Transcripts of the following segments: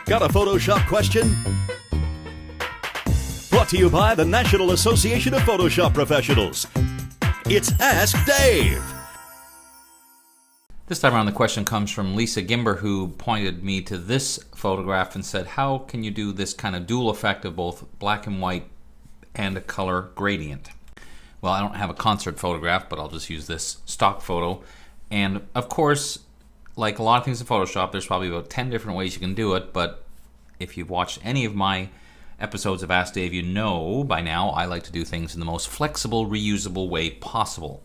Got a Photoshop question? Brought to you by the National Association of Photoshop Professionals. It's Ask Dave. This time around the question comes from Lisa Gimber, who pointed me to this photograph and said, how can you do this kind of dual effect of both black and white and a color gradient? Well, I don't have a concert photograph, but I'll just use this stock photo. And of course, like a lot of things in Photoshop, there's probably about 10 different ways you can do it, but if you've watched any of my episodes of Ask Dave, you know by now I like to do things in the most flexible, reusable way possible.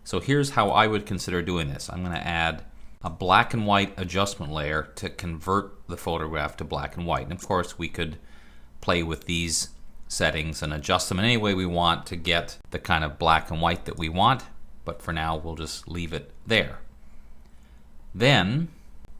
So here's how I would consider doing this. I'm going to add a black and white adjustment layer to convert the photograph to black and white. And of course we could play with these settings and adjust them in any way we want to get the kind of black and white that we want, but for now we'll just leave it there. Then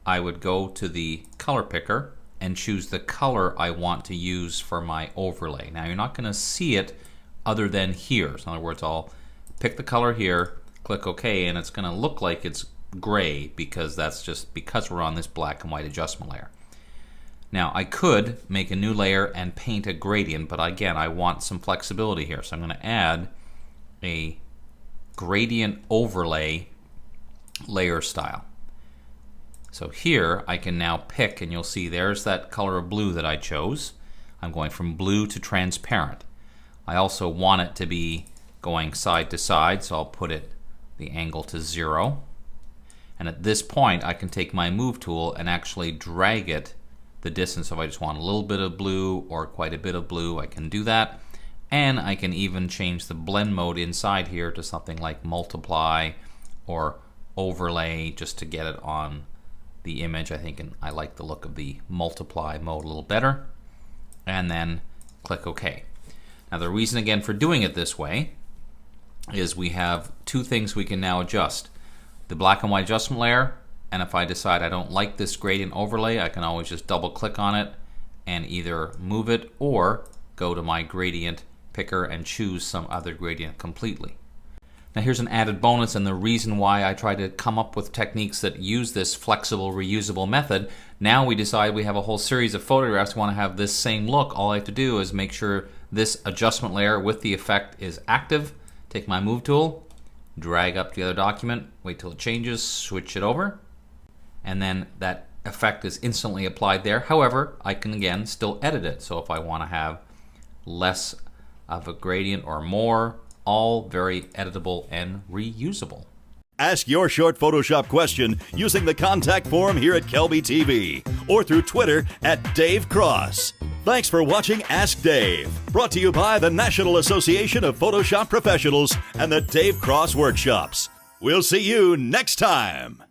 I would go to the color picker and choose the color I want to use for my overlay. Now you're not going to see it other than here. So in other words, I'll pick the color here, click OK, and it's going to look like it's gray because that's just because we're on this black and white adjustment layer. Now I could make a new layer and paint a gradient, but again I want some flexibility here. So I'm going to add a gradient overlay layer style. So here I can now pick, and you'll see there's that color of blue that I chose. I'm going from blue to transparent. I also want it to be going side to side, so I'll put the angle to 0. And at this point I can take my move tool and actually drag it the distance. If I just want a little bit of blue or quite a bit of blue, I can do that. And I can even change the blend mode inside here to something like multiply or overlay just to get it on the image. I think I like the look of the multiply mode a little better. And then click OK. Now the reason again for doing it this way is we have two things we can now adjust. The black and white adjustment layer, and if I decide I don't like this gradient overlay, I can always just double click on it and either move it or go to my gradient picker and choose some other gradient completely. Now here's an added bonus, and the reason why I try to come up with techniques that use this flexible, reusable method. Now we decide we have a whole series of photographs we want to have this same look. All I have to do is make sure this adjustment layer with the effect is active. Take my move tool, drag up the other document, wait till it changes, switch it over, and then that effect is instantly applied there. However, I can again still edit it. So if I want to have less of a gradient or more, all very editable and reusable. Ask your short Photoshop question using the contact form here at Kelby TV or through Twitter at Dave Cross. Thanks for watching Ask Dave, brought to you by the National Association of Photoshop Professionals and the Dave Cross Workshops. We'll see you next time.